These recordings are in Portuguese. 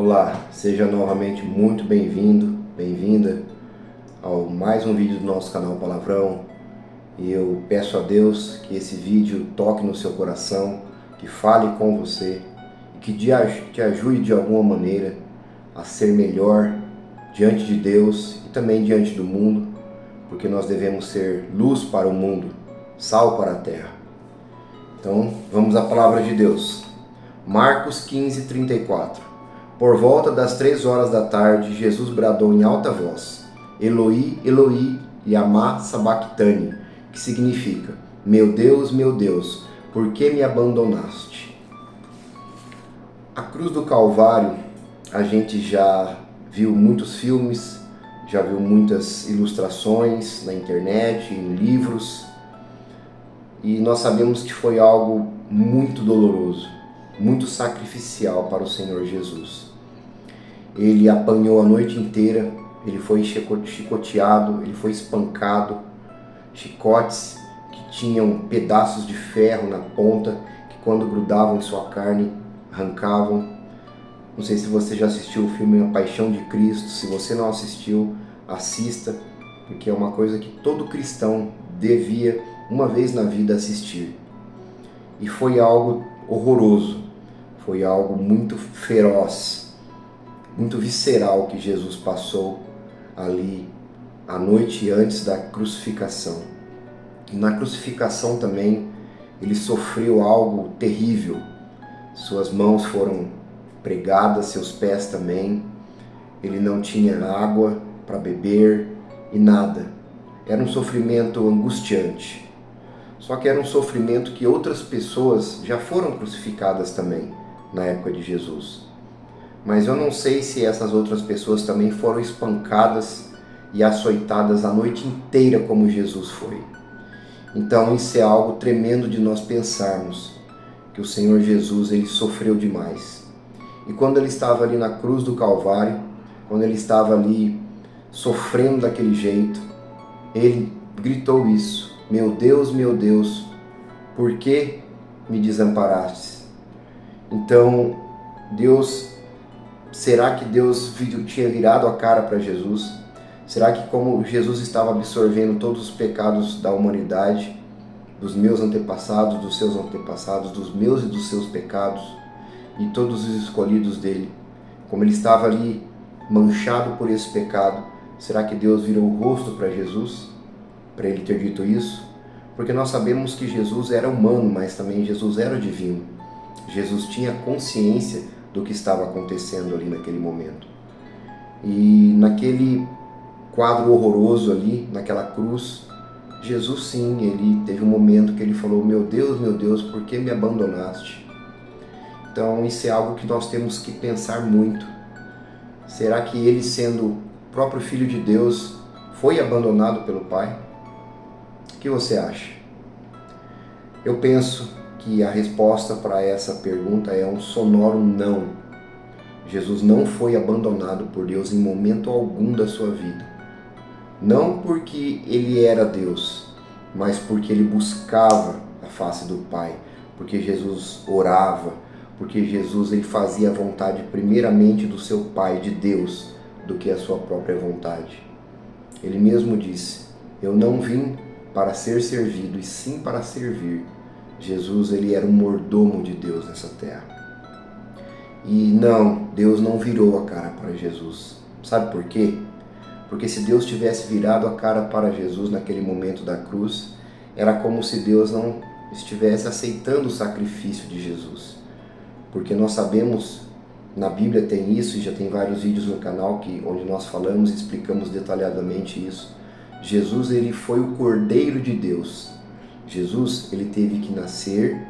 Olá, seja novamente muito bem-vindo, bem-vinda ao mais um vídeo do nosso canal Palavrão. E eu peço a Deus que esse vídeo toque no seu coração, que fale com você e que te ajude de alguma maneira a ser melhor diante de Deus e também diante do mundo, porque nós devemos ser luz para o mundo, sal para a terra. Então, vamos à palavra de Deus. Marcos 15:34. Por volta das 3 horas da tarde, Jesus bradou em alta voz: Eloi, Eloi, lama sabachthani, que significa: meu Deus, por que me abandonaste? A cruz do Calvário, a gente já viu muitos filmes, já viu muitas ilustrações na internet, em livros, e nós sabemos que foi algo muito doloroso, muito sacrificial para o Senhor Jesus. Ele apanhou a noite inteira, ele foi chicoteado, ele foi espancado, chicotes que tinham pedaços de ferro na ponta, que quando grudavam em sua carne, arrancavam. Não sei se você já assistiu o filme A Paixão de Cristo. Se você não assistiu, assista, porque é uma coisa que todo cristão devia, uma vez na vida, assistir. E foi algo horroroso, foi algo muito feroz, muito visceral que Jesus passou ali a noite antes da crucificação. E na crucificação também ele sofreu algo terrível. Suas mãos foram pregadas, seus pés também. Ele não tinha água para beber e nada. Era um sofrimento angustiante. Só que era um sofrimento que outras pessoas já foram crucificadas também na época de Jesus. Mas eu não sei se essas outras pessoas também foram espancadas e açoitadas a noite inteira como Jesus foi. Então isso é algo tremendo de nós pensarmos, que o Senhor Jesus, ele sofreu demais. E quando ele estava ali na cruz do Calvário, quando ele estava ali sofrendo daquele jeito, ele gritou isso: meu Deus, por que me desamparaste? Então, será que Deus tinha virado a cara para Jesus? Será que, como Jesus estava absorvendo todos os pecados da humanidade, dos meus antepassados, dos seus antepassados, dos meus e dos seus pecados, e todos os escolhidos dele, como ele estava ali manchado por esse pecado, será que Deus virou o rosto para Jesus, para ele ter dito isso? Porque nós sabemos que Jesus era humano, mas também Jesus era divino. Jesus tinha consciência do que estava acontecendo ali naquele momento. E naquele quadro horroroso ali, naquela cruz, Jesus sim, ele teve um momento que ele falou: meu Deus, por que me abandonaste? Então isso é algo que nós temos que pensar muito. Será que ele, sendo o próprio Filho de Deus, foi abandonado pelo Pai? O que você acha? Eu penso que a resposta para essa pergunta é um sonoro não. Jesus não foi abandonado por Deus em momento algum da sua vida. Não porque ele era Deus, mas porque ele buscava a face do Pai, porque Jesus orava, porque Jesus ele fazia a vontade primeiramente do seu Pai, de Deus, do que a sua própria vontade. Ele mesmo disse: eu não vim para ser servido, e sim para servir. Jesus, ele era um mordomo de Deus nessa terra. E não, Deus não virou a cara para Jesus. Sabe por quê? Porque se Deus tivesse virado a cara para Jesus naquele momento da cruz, era como se Deus não estivesse aceitando o sacrifício de Jesus. Porque nós sabemos, na Bíblia tem isso, e já tem vários vídeos no canal onde nós falamos e explicamos detalhadamente isso. Jesus, ele foi o Cordeiro de Deus. Jesus, ele teve que nascer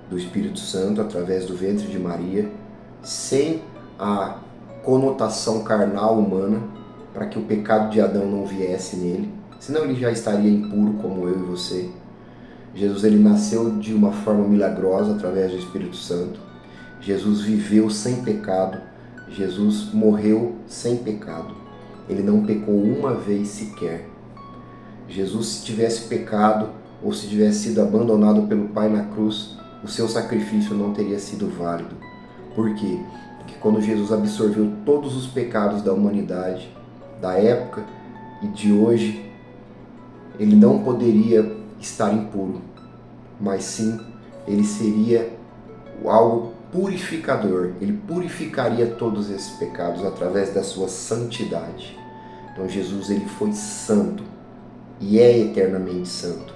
do Espírito Santo através do ventre de Maria, sem a conotação carnal humana, para que o pecado de Adão não viesse nele, senão ele já estaria impuro como eu e você. Jesus, ele nasceu de uma forma milagrosa através do Espírito Santo. Jesus viveu sem pecado. Jesus morreu sem pecado. Ele não pecou uma vez sequer. Jesus, se tivesse pecado ou se tivesse sido abandonado pelo Pai na cruz, o seu sacrifício não teria sido válido. Por quê? que quando Jesus absorveu todos os pecados da humanidade, da época e de hoje, ele não poderia estar impuro, mas sim, ele seria algo purificador. Ele purificaria todos esses pecados através da sua santidade. Então Jesus, ele foi santo e é eternamente santo,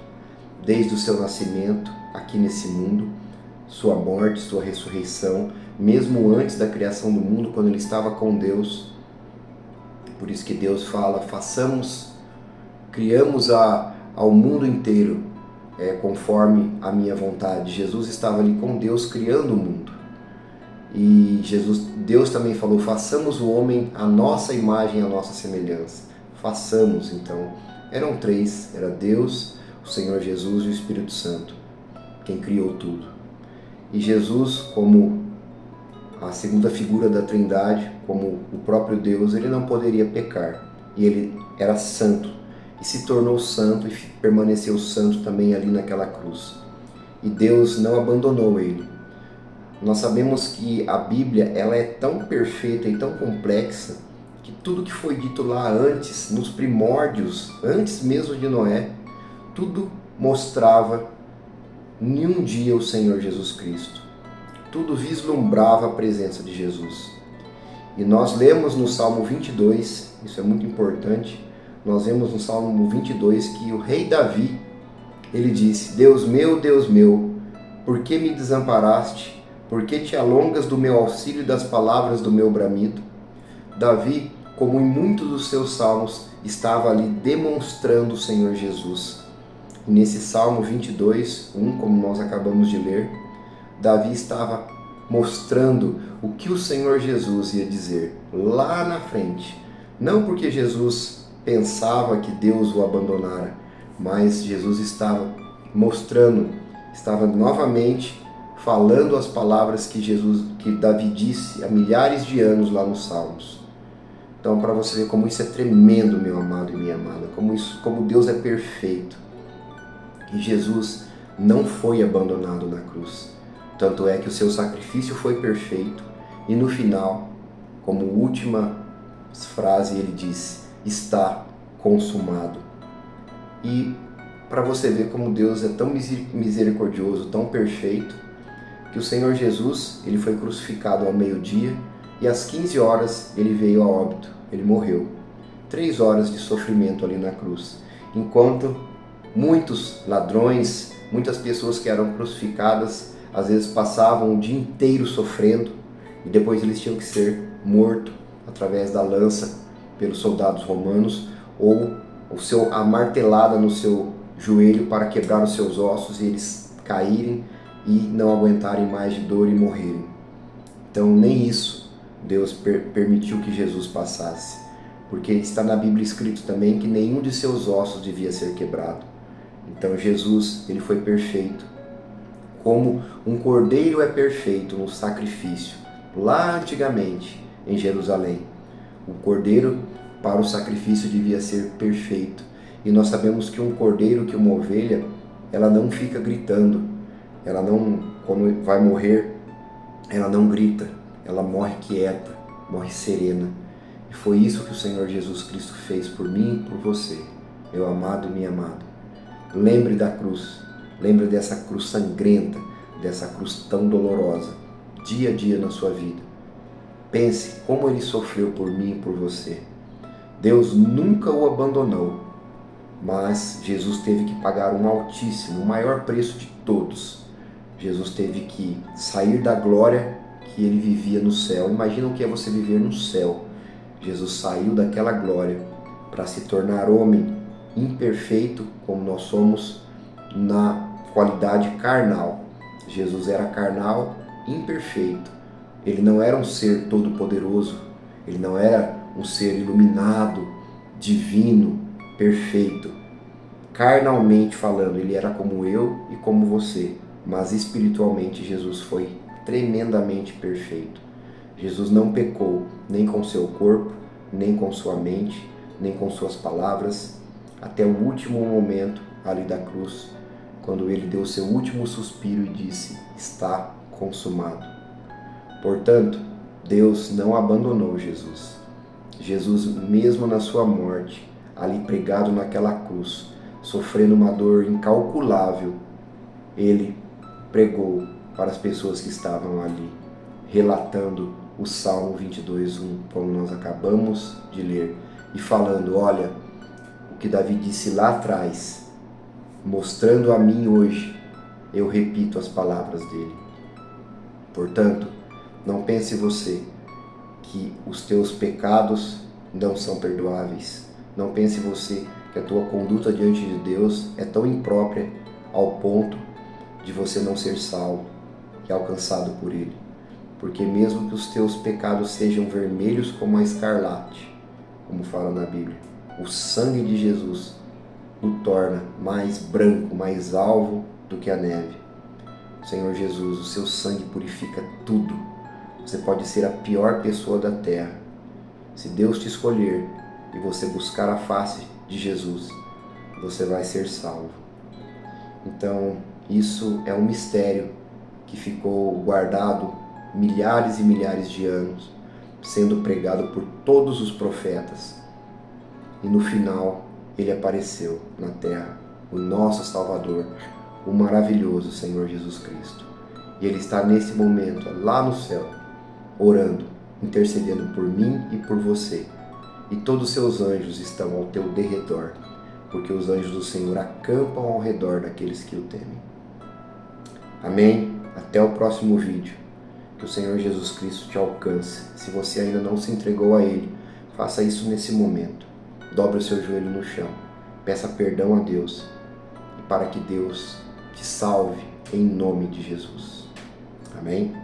desde o seu nascimento aqui nesse mundo, sua morte, sua ressurreição, mesmo antes da criação do mundo, quando ele estava com Deus. Por isso que Deus fala, criamos ao mundo inteiro conforme a minha vontade. Jesus estava ali com Deus criando o mundo. E Deus também falou, façamos o homem à nossa imagem, à nossa semelhança. Façamos, então. Eram três, era Deus, o Senhor Jesus e o Espírito Santo, quem criou tudo. E Jesus, como a segunda figura da Trindade, como o próprio Deus, ele não poderia pecar. E ele era santo. E se tornou santo e permaneceu santo também ali naquela cruz. E Deus não abandonou ele. Nós sabemos que a Bíblia ela é tão perfeita e tão complexa que tudo que foi dito lá antes, nos primórdios, antes mesmo de Noé, tudo mostrava em um dia o Senhor Jesus Cristo. Tudo vislumbrava a presença de Jesus. E nós lemos no Salmo 22, isso é muito importante, nós vemos no Salmo 22 que o rei Davi, ele disse, Deus meu, por que me desamparaste? Por que te alongas do meu auxílio e das palavras do meu bramido? Davi, como em muitos dos seus salmos, estava ali demonstrando o Senhor Jesus. E nesse Salmo 22, como nós acabamos de ler, Davi estava mostrando o que o Senhor Jesus ia dizer lá na frente. Não porque Jesus pensava que Deus o abandonara, mas Jesus estava mostrando, estava novamente falando as palavras que Davi disse há milhares de anos lá nos Salmos. Então, para você ver como isso é tremendo, meu amado e minha amada, como Deus é perfeito. E Jesus não foi abandonado na cruz. Tanto é que o seu sacrifício foi perfeito. E no final, como última frase, ele disse, está consumado. E para você ver como Deus é tão misericordioso, tão perfeito, que o Senhor Jesus, ele foi crucificado ao meio-dia e às 15 horas ele veio a óbito, ele morreu. 3 horas de sofrimento ali na cruz. Enquanto muitos ladrões, muitas pessoas que eram crucificadas, às vezes passavam o dia inteiro sofrendo e depois eles tinham que ser mortos através da lança pelos soldados romanos ou a martelada no seu joelho para quebrar os seus ossos e eles caírem e não aguentarem mais de dor e morrerem. Então nem isso Deus permitiu que Jesus passasse, porque está na Bíblia escrito também que nenhum de seus ossos devia ser quebrado. Então Jesus, ele foi perfeito, como um cordeiro é perfeito no sacrifício. Lá antigamente, em Jerusalém, o cordeiro para o sacrifício devia ser perfeito. E nós sabemos que um cordeiro, que uma ovelha, ela não fica gritando. Ela não, quando vai morrer, ela não grita. Ela morre quieta, morre serena. E foi isso que o Senhor Jesus Cristo fez por mim e por você, meu amado e minha amada. Lembre da cruz. Lembre dessa cruz sangrenta, dessa cruz tão dolorosa, dia a dia na sua vida. Pense como ele sofreu por mim e por você. Deus nunca o abandonou, mas Jesus teve que pagar um altíssimo, o maior preço de todos. Jesus teve que sair da glória que ele vivia no céu. Imagina o que é você viver no céu. Jesus saiu daquela glória para se tornar homem imperfeito, como nós somos na qualidade carnal. Jesus era carnal, imperfeito. Ele não era um ser todo-poderoso. Ele não era um ser iluminado, divino, perfeito. Carnalmente falando, ele era como eu e como você. Mas espiritualmente Jesus foi tremendamente perfeito. Jesus não pecou nem com seu corpo, nem com sua mente, nem com suas palavras, até o último momento ali da cruz, quando ele deu seu último suspiro e disse, está consumado. Portanto, Deus não abandonou Jesus. Jesus, mesmo na sua morte, ali pregado naquela cruz, sofrendo uma dor incalculável, ele pregou para as pessoas que estavam ali, relatando o Salmo 22:1, como nós acabamos de ler, e falando, olha, o que Davi disse lá atrás, mostrando a mim hoje, eu repito as palavras dele. Portanto, não pense você que os teus pecados não são perdoáveis. Não pense você que a tua conduta diante de Deus é tão imprópria ao ponto de você não ser salvo e alcançado por Ele. Porque mesmo que os teus pecados sejam vermelhos como a escarlate, como fala na Bíblia, o sangue de Jesus o torna mais branco, mais alvo do que a neve. Senhor Jesus, o seu sangue purifica tudo. Você pode ser a pior pessoa da terra. Se Deus te escolher e você buscar a face de Jesus, você vai ser salvo. Então, isso é um mistério que ficou guardado milhares e milhares de anos, sendo pregado por todos os profetas. E no final, ele apareceu na terra, o nosso Salvador, o maravilhoso Senhor Jesus Cristo. E ele está nesse momento, lá no céu, orando, intercedendo por mim e por você. E todos os seus anjos estão ao teu derredor, porque os anjos do Senhor acampam ao redor daqueles que o temem. Amém? Até o próximo vídeo. Que o Senhor Jesus Cristo te alcance. Se você ainda não se entregou a Ele, faça isso nesse momento. Dobre o seu joelho no chão. Peça perdão a Deus. E para que Deus te salve em nome de Jesus. Amém?